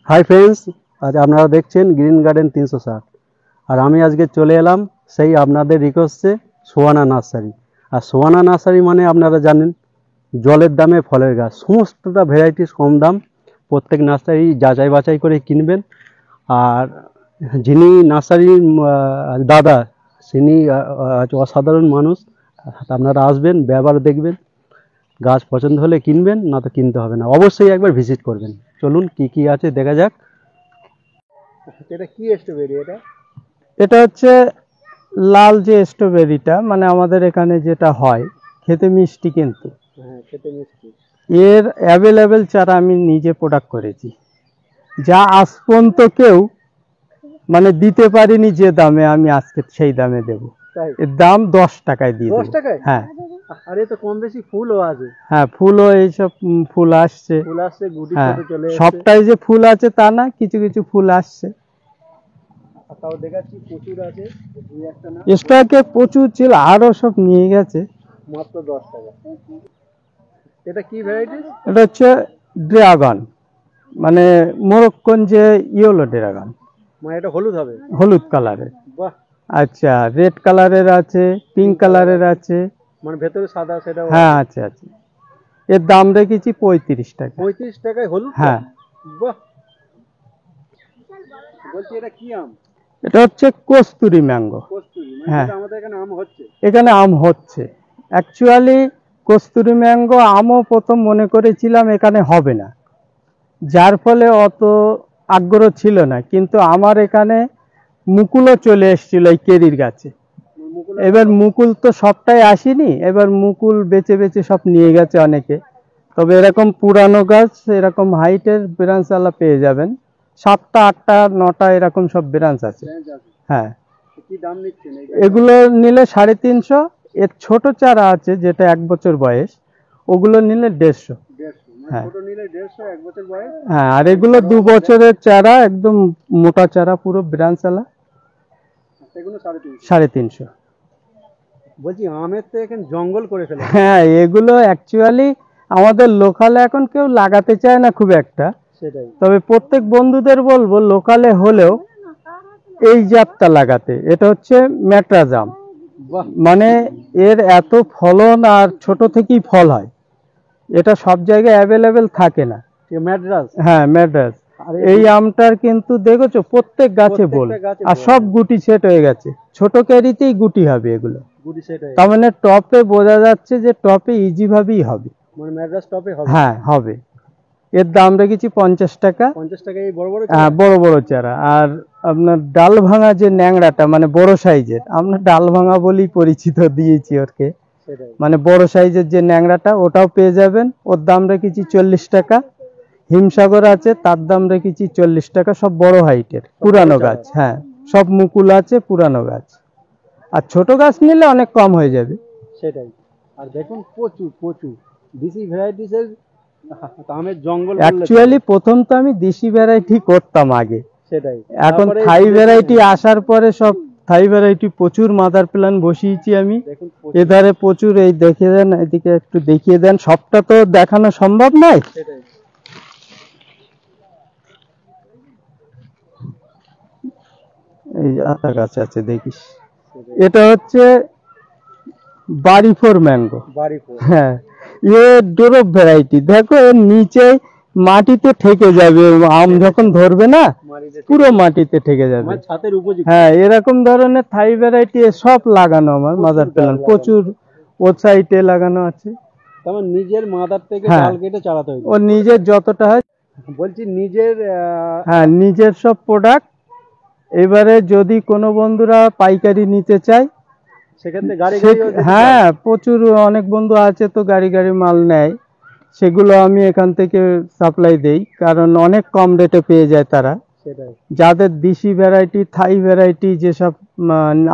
Hi friends, আজ আপনারা দেখছেন গ্রিন গার্ডেন 360। আর আমি আজকে চলে এলাম সেই আপনাদের রিকোয়েস্টে সোয়ানা নার্সারি। আর সোয়ানা নার্সারি মানে আপনারা জানেন জলের দামে ফলের গাছ, সমস্তটা ভ্যারাইটিস কম দাম। প্রত্যেক নার্সারি যাচাই বাছাই করে কিনবেন। আর যিনি নার্সারির দাদা, তিনি অসাধারণ মানুষ। আপনারা আসবেন, ব্যবহার দেখবেন, গাছ পছন্দ হলে কিনবেন, না তো কিনতে হবে না। অবশ্যই একবার ভিজিট করবেন। চলুন কি কি আছে দেখা যাক। এটা কি স্ট্রবেরি? এটা হচ্ছে লাল যে স্ট্রবেরিটা, মানে আমাদের এখানে যেটা হয়, খেতে মিষ্টি, কিন্তু হ্যাঁ, খেতে মিষ্টি। এর অ্যাভেলেবেল চারা আমি নিজে প্রোডাক্ট করেছি, যা আজ পর্যন্ত কেউ মানে দিতে পারিনি যে দামে আমি আজকে সেই দামে দেব। তাই? এর দাম 10 টাকায় দিয়ে 10 দেব। টাকায়? হ্যাঁ আরে তো কম বেশি ফুলও আছে। হ্যাঁ, ফুলও এইসব ফুল আসছে। ফুল আসছে, গুটি হ্যাঁ, ছোট চলে এসেছে। সবটাই যে ফুল আছে তা না, কিছু কিছু ফুল আসছে। তাও দেখাচ্ছি প্রচুর আছে, দুই একটা না। স্টকে প্রচুর ছিল, আরো সব নিয়ে গেছে। মাত্র 10 টাকা। এটা কি ভ্যারাইটি? এটা হচ্ছে ড্রাগন, মানে মোরক্কন যে ইয়েলো ড্রাগন, মানে এটা হলুদ হবে? হলুদ কালারের। বাহ। আচ্ছা, রেড কালারের আছে, পিঙ্ক কালারের আছে। মানে ভেতরে সাদা, সেটা? হ্যাঁ আছে আছে। এর দাম রেখেছি 35 টাকা। 35 টাকায় হলুদ? হ্যাঁ। বাহ। বলছি এটা কি আম? এটা হচ্ছে কস্তুরি ম্যাঙ্গো। কস্তুরি? হ্যাঁ, আমাদের এখানে আম হচ্ছে? এখানে আম হচ্ছে। অ্যাকচুয়ালি কস্তুরি ম্যাঙ্গো আমও প্রথম মনে করেছিলাম এখানে হবে না, যার ফলে অত আগ্রহ ছিল না, কিন্তু আমার এখানে মুকুলও চলে এসেছিল এই কেরির গাছে। এবার মুকুল তো সবটাই আসেনি, এবার মুকুল বেছে বেছে সব নিয়ে গেছে অনেকে। তবে এরকম পুরানো গাছ, এরকম হাইটের ব্রাঞ্চ আলা পেয়ে যাবেন, 7টা 8টা 9টা এরকম সব ব্রাঞ্চ আছে। হ্যাঁ, কি দাম নিচ্ছেন? এগুলো নিলে 350। এর ছোট চারা আছে যেটা 1 বছর বয়স, ওগুলো নিলে 150। হ্যাঁ ছোট নিলে 150, 1 বছর বয়স। হ্যাঁ, আর এগুলো 2 বছরের চারা, একদম মোটা চারা, পুরো ব্রাঞ্চ আলা, এগুলো 350। 350। বলছি আমের তো এখন জঙ্গল করে ফেলে। হ্যাঁ, এগুলো অ্যাকচুয়ালি আমাদের লোকালে এখন কেউ লাগাতে চায় না খুব একটা। সেটাই। তবে প্রত্যেক বন্ধুদের বলবো লোকালে হলেও এই জাতটা লাগাতে। এটা হচ্ছে ম্যাট্রাজ আম, মানে এর এত ফলন, আর ছোট থেকেই ফল হয়। এটা সব জায়গায় অ্যাভেলেবেল থাকে না। ম্যাড্রাস? হ্যাঁ, ম্যাড্রাস। এই আমটার কিন্তু দেখেছো প্রত্যেক গাছে বল, আর সব গুটি সেট হয়ে গেছে। ছোট ক্যারিতেই গুটি হবে এগুলো। গুটি সেট হয়ে, তার মানে টপে বোঝা যাচ্ছে যে টপে ইজি ভাবেই হবে। মানে ম্যাড্রাস টপে হবে? হ্যাঁ হবে। এর দাম রেখেছি 50 টাকা। 50 টাকা এই বড় বড়? হ্যাঁ, বড় বড় চারা। আর আপনার ডাল ভাঙা যে ন্যাংরাটা, মানে বড় সাইজের, আমরা ডাল ভাঙা বলেই পরিচিত দিয়েছি ওকে। মানে বড় সাইজের যে ন্যাংরাটা, ওটাও পেয়ে যাবেন। ওর দাম রেখেছি 40 টাকা। হিমসাগর আছে, তার দাম রেখেছি 40 টাকা। সব বড় হাইটের পুরানো গাছ। হ্যাঁ, সব মুকুল আছে, পুরানো গাছ। আর ছোট গাছ নিলে অনেক কম হয়ে যাবে। সেটাই। আর দেখুন প্রচুর প্রচুর দেশি ভ্যারাইটিসের আমের জঙ্গল। অ্যাকচুয়ালি প্রথম তো আমি দেশি ভ্যারাইটি করতাম আগে। সেটাই। এখন থাই ভ্যারাইটি আসার পরে সব থাই ভ্যারাইটি প্রচুর মাদার প্ল্যান বসিয়েছি আমি। এধারে প্রচুর, এই দেখিয়ে দেন, এদিকে একটু দেখিয়ে দেন। সবটা তো দেখানো সম্ভব নয়। সেটাই। এই আতা গাছ আছে দেখিস। এটা হচ্ছে বাড়িফোর ম্যাঙ্গো। বাড়িফোর? হ্যাঁ। এ ডোরপ ভ্যারাইটি। দেখো এর নিচে মাটিতে ঠেকে যাবে, আম যখন ধরবে না পুরো মাটিতে ঠেকে যাবে। ছাদের উপযুক্ত। হ্যাঁ, এরকম ধরনের থাই ভ্যারাইটি সব লাগানো আমার মাদার প্ল্যান, প্রচুর ও সাইডে লাগানো আছে। তোমার নিজের মাদার থেকে ডাল কেটে চারা তৈরি? ও নিজের যতটা হয়। বলছি নিজের? হ্যাঁ, নিজের সব প্রোডাক্ট। এবারে যদি কোনো বন্ধুরা পাইকারি নিতে চায় সেক্ষেত্রে গাড়ি? হ্যাঁ, প্রচুর অনেক বন্ধু আছে তো গাড়ি গাড়ি মাল নেয়, সেগুলো আমি এখান থেকে সাপ্লাই দেই, কারণ অনেক কম রেটে পেয়ে যায় তারা। যাদের দেশি ভ্যারাইটি, থাই ভ্যারাইটি, যেসব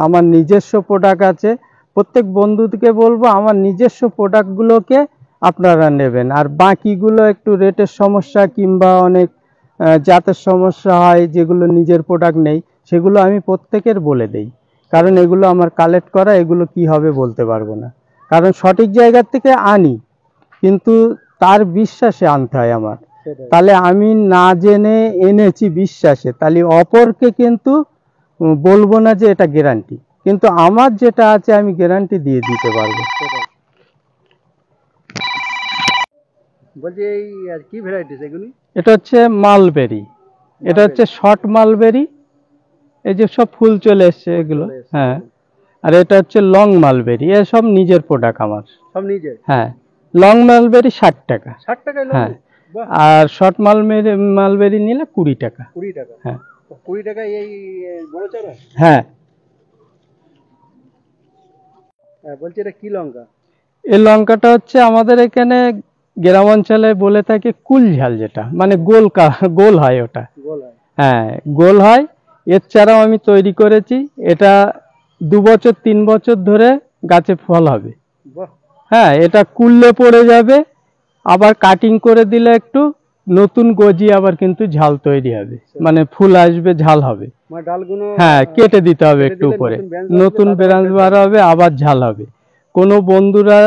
আমার নিজস্ব প্রোডাক্ট আছে, প্রত্যেক বন্ধুকে বলবো আমার নিজস্ব প্রোডাক্টগুলোকে আপনারা নেবেন। আর বাকিগুলো একটু রেটের সমস্যা কিংবা অনেক জাতের সমস্যা হয়, যেগুলো নিজের প্রোডাক্ট নেই, সেগুলো আমি প্রত্যেকের বলে দেই। কারণ এগুলো আমার কালেক্ট করা, এগুলো কি হবে বলতে পারবো না। কারণ সঠিক জায়গা থেকে আনি, কিন্তু তার বিশ্বাসে আনতে হয় আমার। সেটাই। তাহলে আমি না জেনে এনেছি বিশ্বাসে, তাহলে অপরকে কিন্তু বলবো না যে এটা গ্যারান্টি, কিন্তু আমার যেটা আছে আমি গ্যারান্টি দিয়ে দিতে পারবো। সেটাই। বলছি এই আর কি ভ্যারাইটিস এগুলি? এটা হচ্ছে মালবেরি, এটা হচ্ছে শর্ট মালবেরি, এই যে সব ফুল চলে এসছে এগুলো, চলে এসছে, হ্যাঁ। আর এটা হচ্ছে লং মালবেরি, এ সব নিজের প্রোডাক্ট আমার। সব নিজে? হ্যাঁ, লং মালবেরি 60 টাকা, 60 টাকায় হ্যাঁ। লঙ্গি? বাহ, আর শর্ট মালবেরি নিলে 20 টাকা। 20 টাকা? হ্যাঁ 20 টাকায় এই বড় চারা? হ্যাঁ। হ্যাঁ, বলছি এটা কি লঙ্কা? এই লঙ্কাটা হচ্ছে আমাদের এখানে গ্রাম অঞ্চলে বলে থাকে কুলঝাল, যেটা মানে গোল গোল হয় ওটা, গোল হয়? হ্যাঁ গোল হয়। এর চারাও আমি তৈরি করেছি, এটা 2 বছর 3 বছর ধরে গাছে ফল হবে। বাহ, হ্যাঁ, এটা কুললে পড়ে যাবে, আবার কাটিং করে দিলে একটু নতুন গজি আবার কিন্তু ঝাল তৈরি হবে, মানে ফুল আসবে, ঝাল হবে। মানে ডালগুলো হ্যাঁ, কেটে দিতে হবে কেটে একটু দিলে উপরে, নতুন branch নতুন বার হবে, ব্রাঞ্চ বার হবে, আবার ঝাল হবে। কোনো বন্ধুরা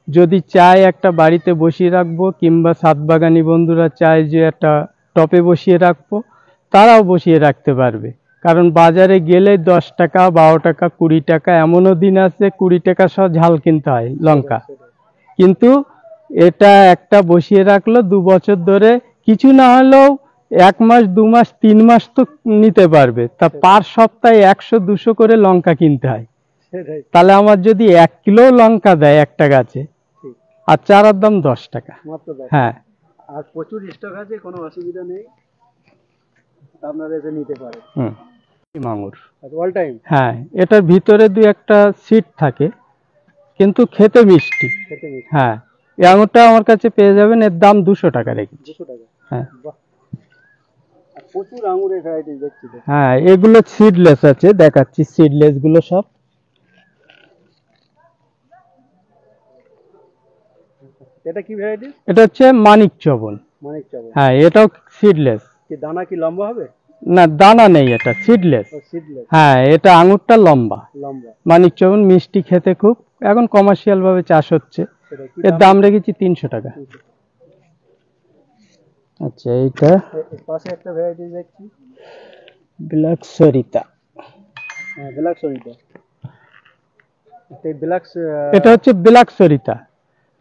যদি চায় একটা বাড়িতে বসিয়ে রাখবো, কিংবা ছাদ বাগানি বন্ধুরা চায় যে একটা টপে বসিয়ে রাখবো, তারাও বসিয়ে রাখতে পারবে। কারণ বাজারে গেলে 10 টাকা 12 টাকা 20 টাকা, এমনও দিন আছে 20 টাকা সহ ঝাল কিনতে হয় লঙ্কা। সেটাই। কিন্তু এটা একটা বসিয়ে রাখলো 2 বছর ধরে, কিছু না হলেও 1 মাস 2 মাস 3 মাস তো নিতে পারবে। তা পার সপ্তাহে 100-200 করে লঙ্কা কিনতে হয়। সেটাই, তাহলে আমার যদি 1 কিলো লঙ্কা দেয় একটা গাছে, ঠিক। আর চারার দাম 10 টাকা। মাত্র 10। হ্যাঁ, আর প্রচুর স্টক আছে, কোনো অসুবিধা নেই, আপনারা এসে নিতে পারেন হুম, মাঙুর। All time. হ্যাঁ, এটার ভিতরে 2-1টা সিড থাকে, কিন্তু খেতে মিষ্টি। খেতে মিষ্টি। হ্যাঁ, এই আঙুরটা আমার কাছে পেয়ে যাবেন, এর দাম 200 টাকা রেখেছি। 200 টাকা? হ্যাঁ বাহ, আর প্রচুর আঙুরের ভ্যারাইটি দেখছি তো। হ্যাঁ, এগুলো সিডলেস আছে, দেখাচ্ছি সিডলেস গুলো সব। এটা কি ভ্যারাইটি? এটা হচ্ছে মানিক চবন। মানিক চাবল? হ্যাঁ, এটাও সিডলেস। কি দানা কি লম্বা হবে? না, দানা নেই, এটা সিডলেস। ও সিডলেস, হ্যাঁ, এটা আঙুরটা লম্বা। লম্বা। মানিক চবন মিষ্টি খেতে খুব, এখন কমার্শিয়াল ভাবে চাষ হচ্ছে। সেটা কি এর দাম রেখেছি 300 টাকা। আচ্ছা, এইটা এর পাশে একটা ভ্যারাইটি দেখছি। ব্ল্যাক সরিতা। হ্যাঁ, ব্ল্যাক সরিটা। এই ব্ল্যাক, এটা হচ্ছে ব্ল্যাক সরিতা,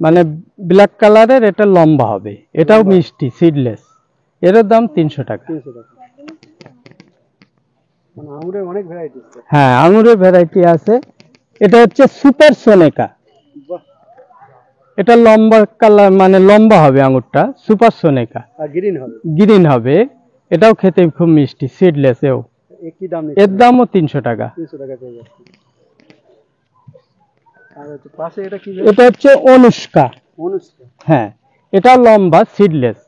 মানে ব্ল্যাক কালারের, এটা লম্বা হবে, এটাও মিষ্টি সিডলেস। এর দাম 300 টাকা। 300 টাকা। মানে আঙুরের অনেক ভ্যারাইটি। হ্যাঁ, আঙুরের ভ্যারাইটি আছে। এটা হচ্ছে সুপার সোনেকা, বাহ, এটা লম্বা কালার, মানে লম্বা হবে আঙুরটা, সুপার সোনেকা। আর গ্রিন হবে? গ্রিন হবে, এটাও খেতে খুব মিষ্টি, সিডলেস। এও এর কি দাম? এর দামও 300 টাকা। 300 টাকা পেয়ে যাচ্ছে। আর হচ্ছে পাশে এটা কি? এটা হচ্ছে অনুষ্কা। অনুষ্কা? হ্যাঁ, এটা লম্বা সিডলেস,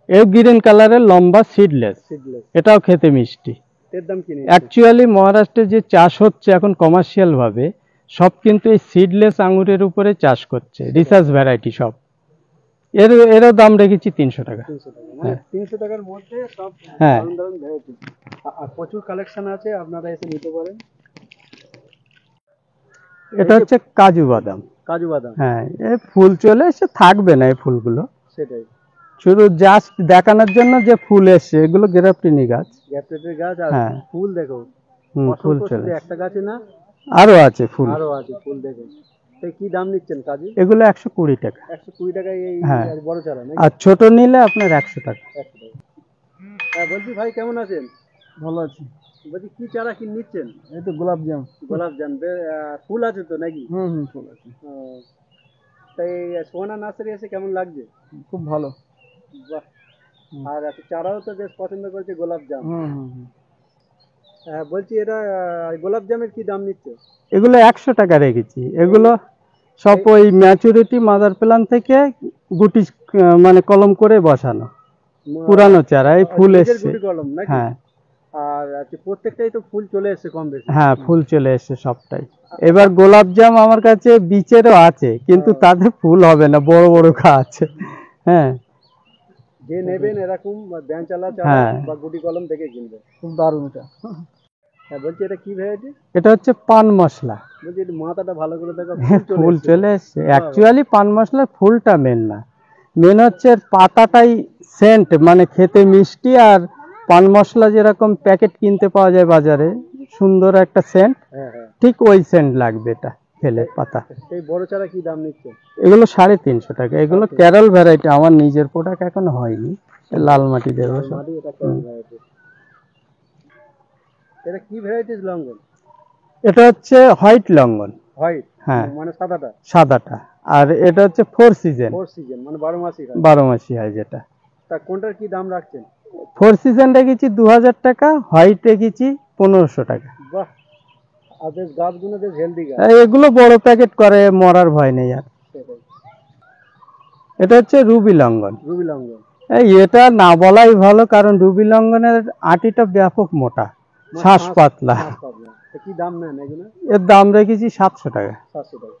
এও গ্রিন কালারের লম্বা সিডলেস, সিডলেস। এটাও খেতে মিষ্টি। এর দাম কি? অ্যাকচুয়ালি মহারাষ্ট্রে যে চাষ হচ্ছে এখন কমার্শিয়াল ভাবে, সব কিন্তু এই সিডলেস আঙুরের উপরে চাষ করছে, রিসার্চ ভ্যারাইটি সব। এরও দাম রেখেছি 300 টাকা। 300 টাকা? মানে 300 টাকার মধ্যে সব হ্যাঁ। দারুণ দারুণ ভ্যারাইটি। আর প্রচুর কালেকশন আছে, আপনারা এসে নিতে পারেন। এটা হচ্ছে কাজু বাদাম। কাজু বাদাম? হ্যাঁ, এই ফুল চলে এসে থাকবে না, এই ফুলগুলো সেটাই। শুধু জাস্ট দেখানোর জন্য যে ফুল এসছে, এগুলো গ্রেফটিনি গাছ। গ্যাপটেটের গাছ। আর হ্যাঁ। ফুল দেখো, ফুল অসংখ্য, চলে শুধু একটা গাছে না, আরো আছে ফুল। আরো আছে। ফুল দেখো। এই কি দাম নিচ্ছেন কাজু? এগুলো 120 টাকা। 120 টাকায় এই হ্যাঁ। বড় চারা নাকি? আর ছোট নিলে আপনার 100 টাকা। 100 টাকা। হ্যাঁ, বলছি ভাই কেমন আছেন? ভালো আছে। বলছি কি চারা কি নিচ্ছেন? এই তো গোলাপ জাম। গোলাপ জাম। ফুল আছে তো নাকি? ফুল আছে। ও, তাই সোহানা নার্সারি এসে কেমন লাগছে? খুব ভালো। বাহ। আর একটা চারাও তো বেশ পছন্দ করেছে, গোলাপ জাম। হ্যাঁ, বলছি এটা গোলাপ জামের কি দাম নিচ্ছে? এগুলো 100 টাকা রেখেছি। এগুলো সব ওই ম্যাচুরিটি মাদার প্ল্যান থেকে গুটি, মানে কলম করে বসানো পুরানো চারা, এই ফুল নিজের এসছে। গুটি কলম নাকি? হ্যাঁ আর প্রত্যেকটাই তো ফুল চলে এসছে কম বেশি। হ্যাঁ, ফুল চলে এসছে সবটাই। এবার গোলাপ জাম আমার কাছে বীচেরও আছে, কিন্তু তাতে ফুল হবে না, বড় বড় গাছ। হ্যাঁ, যে নেবেন এরকম ব্যাঞ্চালা চারা হ্যাঁ। বা গুটি কলম দেখে কিনবে। খুব দারুণ এটা। হ্যাঁ, বলছি এটা কি ভ্যারাইটি? এটা হচ্ছে পান মশলা। বলছি একটু মাথাটা ভালো করে দেখো, ফুল চলে এসছে। অ্যাকচুয়ালি পান মশলার ফুলটা মেন না, মেন হচ্ছে এর পাতাটাই সেন্ট, মানে খেতে মিষ্টি, আর পান মশলা যেরকম প্যাকেট কিনতে পাওয়া যায় বাজারে সুন্দর একটা সেন্ট, হ্যাঁ হ্যাঁ। ঠিক ওই সেন্ট লাগবে এটা খেলে পাতা। এই বড় চারা কি দাম নিচ্ছে? এগুলো 350 টাকা। এগুলো কেরল ভ্যারাইটি, আমার নিজের প্রোডাক্ট এখনো হয়নি। লাল মাটি দেবো সব। মাটি এটা কেমন ভ্যারাইটি? এটা কি ভ্যারাইটিস লঙ্ঘন? এটা হচ্ছে হোয়াইট লঙ্ঘন। হোয়াইট, হ্যাঁ, মানে সাদাটা। সাদাটা। আর এটা হচ্ছে 4 সিজন, 4 সিজন মানে 12 মাসই হয়। 12 মাসি হয় যেটা। তা কোনটার কি দাম রাখছেন? 4 সিজন রেখেছি 2000 টাকা, হোয়াইট রেখেছি 1500 টাকা। বাহ, আর বেশ গাছগুলো বেশ হেলদি গাছ। এগুলো বড় প্যাকেট করে, মরার ভয় নেই আর। সেটাই। এটা হচ্ছে রুবি লঙ্ঘন। রুবি লঙ্ঘন। এটা না বলাই ভালো, কারণ রুবি লঙ্ঘনের আটিটা ব্যাপক মোটা, শ্বাস পাতলা। কি দাম নেন এগুলো? এর দাম রেখেছি 700 টাকা। 700 টাকা।